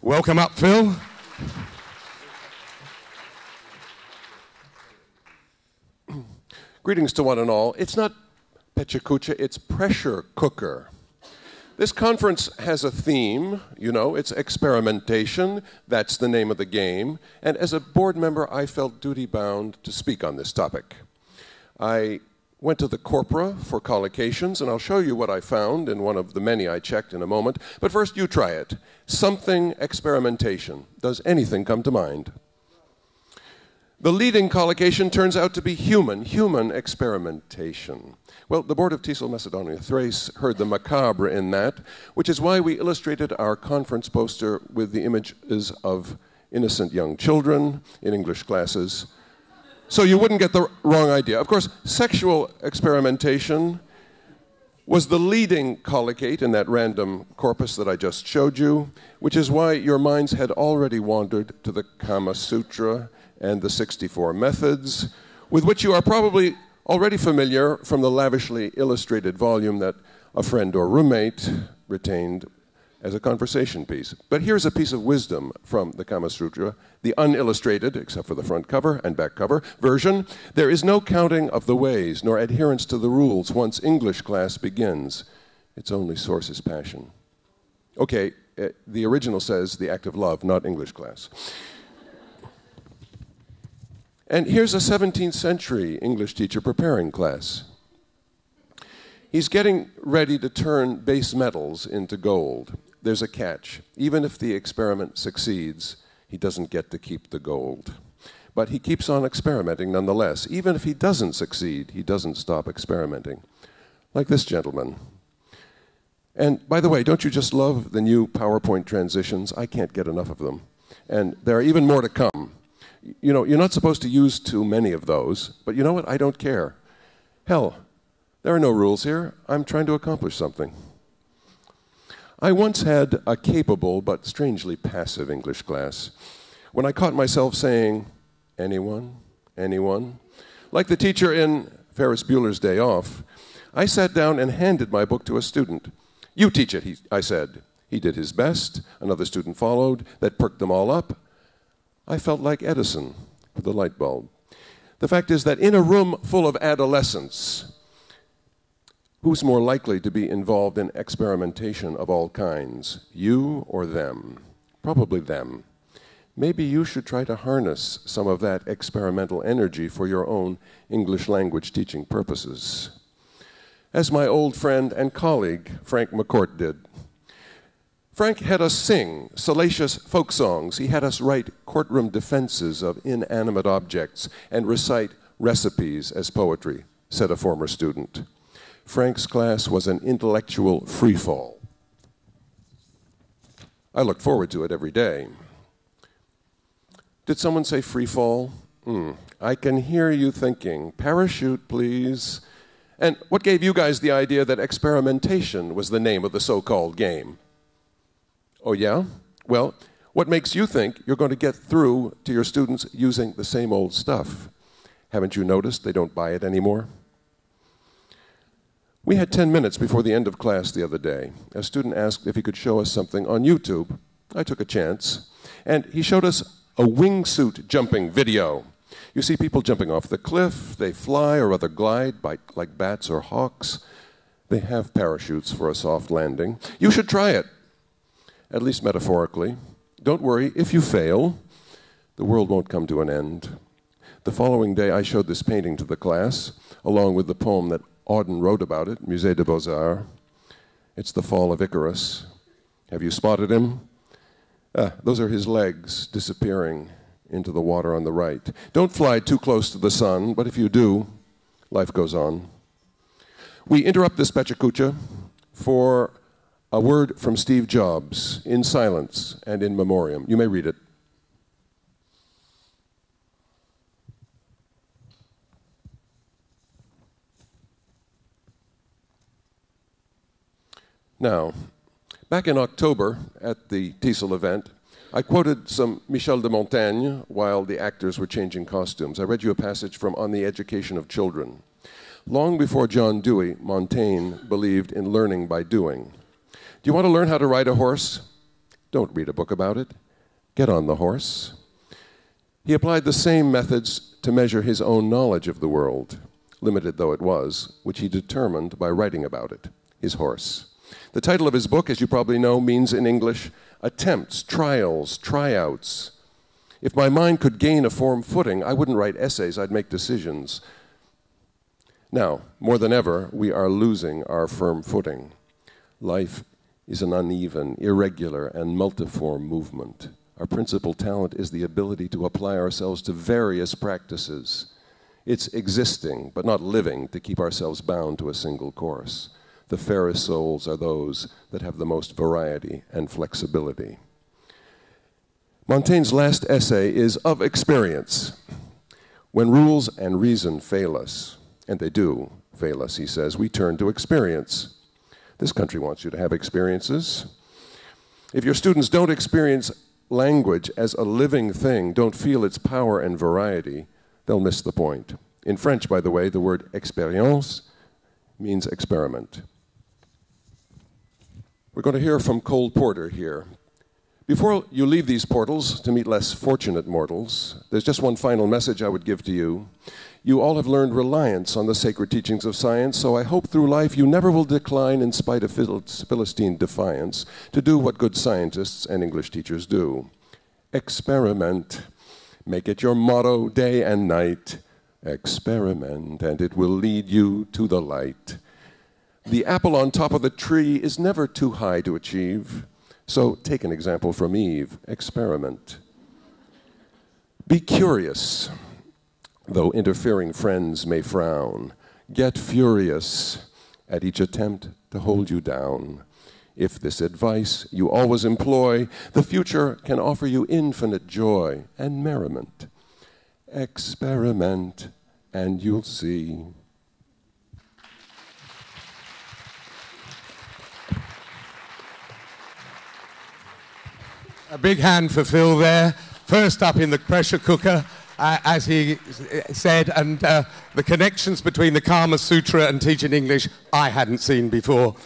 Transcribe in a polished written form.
Welcome up, Phil. Greetings to one and all. It's not Pecha Kucha, it's pressure cooker. This conference has a theme, you know, it's experimentation. That's the name of the game. And as a board member, I felt duty-bound to speak on this topic. I went to the corpora for collocations, and I'll show you what I found in one of the many I checked in a moment. But first, you try it. Something experimentation. Does anything come to mind? The leading collocation turns out to be human experimentation. Well, the board of TESOL Macedonia-Thrace heard the macabre in that, which is why we illustrated our conference poster with the images of innocent young children in English classes, so you wouldn't get the wrong idea. Of course, sexual experimentation was the leading collocate in that random corpus that I just showed you, which is why your minds had already wandered to the Kama Sutra and the 64 methods, with which you are probably already familiar from the lavishly illustrated volume that a friend or roommate retained as a conversation piece. But here's a piece of wisdom from the Kama Sutra, the unillustrated, except for the front cover and back cover, version. There is no counting of the ways, nor adherence to the rules once English class begins. Its only source is passion. Okay, the original says the act of love, not English class. And here's a 17th century English teacher preparing class. He's getting ready to turn base metals into gold. There's a catch. Even if the experiment succeeds, he doesn't get to keep the gold. But he keeps on experimenting nonetheless. Even if he doesn't succeed, he doesn't stop experimenting. Like this gentleman. And by the way, don't you just love the new PowerPoint transitions? I can't get enough of them. And there are even more to come. You know, you're not supposed to use too many of those, but you know what? I don't care. Hell, there are no rules here. I'm trying to accomplish something. I once had a capable but strangely passive English class when I caught myself saying, anyone? Anyone? Like the teacher in Ferris Bueller's Day Off, I sat down and handed my book to a student. You teach it, I said. He did his best. Another student followed. That perked them all up. I felt like Edison with the light bulb. The fact is that in a room full of adolescents, who's more likely to be involved in experimentation of all kinds, you or them? Probably them. Maybe you should try to harness some of that experimental energy for your own English language teaching purposes. As my old friend and colleague, Frank McCourt, did. Frank had us sing salacious folk songs. He had us write courtroom defenses of inanimate objects and recite recipes as poetry, said a former student. Frank's class was an intellectual freefall. I looked forward to it every day. Did someone say freefall? I can hear you thinking, parachute, please. And what gave you guys the idea that experimentation was the name of the so-called game? Oh, yeah? Well, what makes you think you're going to get through to your students using the same old stuff? Haven't you noticed they don't buy it anymore? We had 10 minutes before the end of class the other day. A student asked if he could show us something on YouTube. I took a chance. And he showed us a wingsuit jumping video. You see people jumping off the cliff. They fly or rather glide like bats or hawks. They have parachutes for a soft landing. You should try it, at least metaphorically. Don't worry, if you fail, the world won't come to an end. The following day, I showed this painting to the class, along with the poem that Auden wrote about it, Musée des Beaux-Arts. It's the fall of Icarus. Have you spotted him? Those are his legs disappearing into the water on the right. Don't fly too close to the sun, but if you do, life goes on. We interrupt this Pecha Kucha for a word from Steve Jobs, in silence and in memoriam. You may read it. Now, back in October at the TESOL event, I quoted some Michel de Montaigne while the actors were changing costumes. I read you a passage from On the Education of Children. Long before John Dewey, Montaigne believed in learning by doing. Do you want to learn how to ride a horse? Don't read a book about it. Get on the horse. He applied the same methods to measure his own knowledge of the world, limited though it was, which he determined by writing about it, his horse. The title of his book, as you probably know, means in English, attempts, trials, tryouts. If my mind could gain a firm footing, I wouldn't write essays, I'd make decisions. Now, more than ever, we are losing our firm footing. Life is an uneven, irregular, and multiform movement. Our principal talent is the ability to apply ourselves to various practices. It's existing, but not living, to keep ourselves bound to a single course. The fairest souls are those that have the most variety and flexibility. Montaigne's last essay is of experience. When rules and reason fail us, and they do fail us, he says, we turn to experience. This country wants you to have experiences. If your students don't experience language as a living thing, don't feel its power and variety, they'll miss the point. In French, by the way, the word expérience means experiment. We're going to hear from Cole Porter here. Before you leave these portals to meet less fortunate mortals, there's just one final message I would give to you. You all have learned reliance on the sacred teachings of science, so I hope through life you never will decline, in spite of Philistine defiance, to do what good scientists and English teachers do. Experiment. Make it your motto day and night. Experiment, and it will lead you to the light. The apple on top of the tree is never too high to achieve. So take an example from Eve. Experiment. Be curious, though interfering friends may frown. Get furious at each attempt to hold you down. If this advice you always employ, the future can offer you infinite joy and merriment. Experiment, and you'll see. A big hand for Phil there. First up in the pressure cooker, as he said, and the connections between the Kama Sutra and teaching English I hadn't seen before.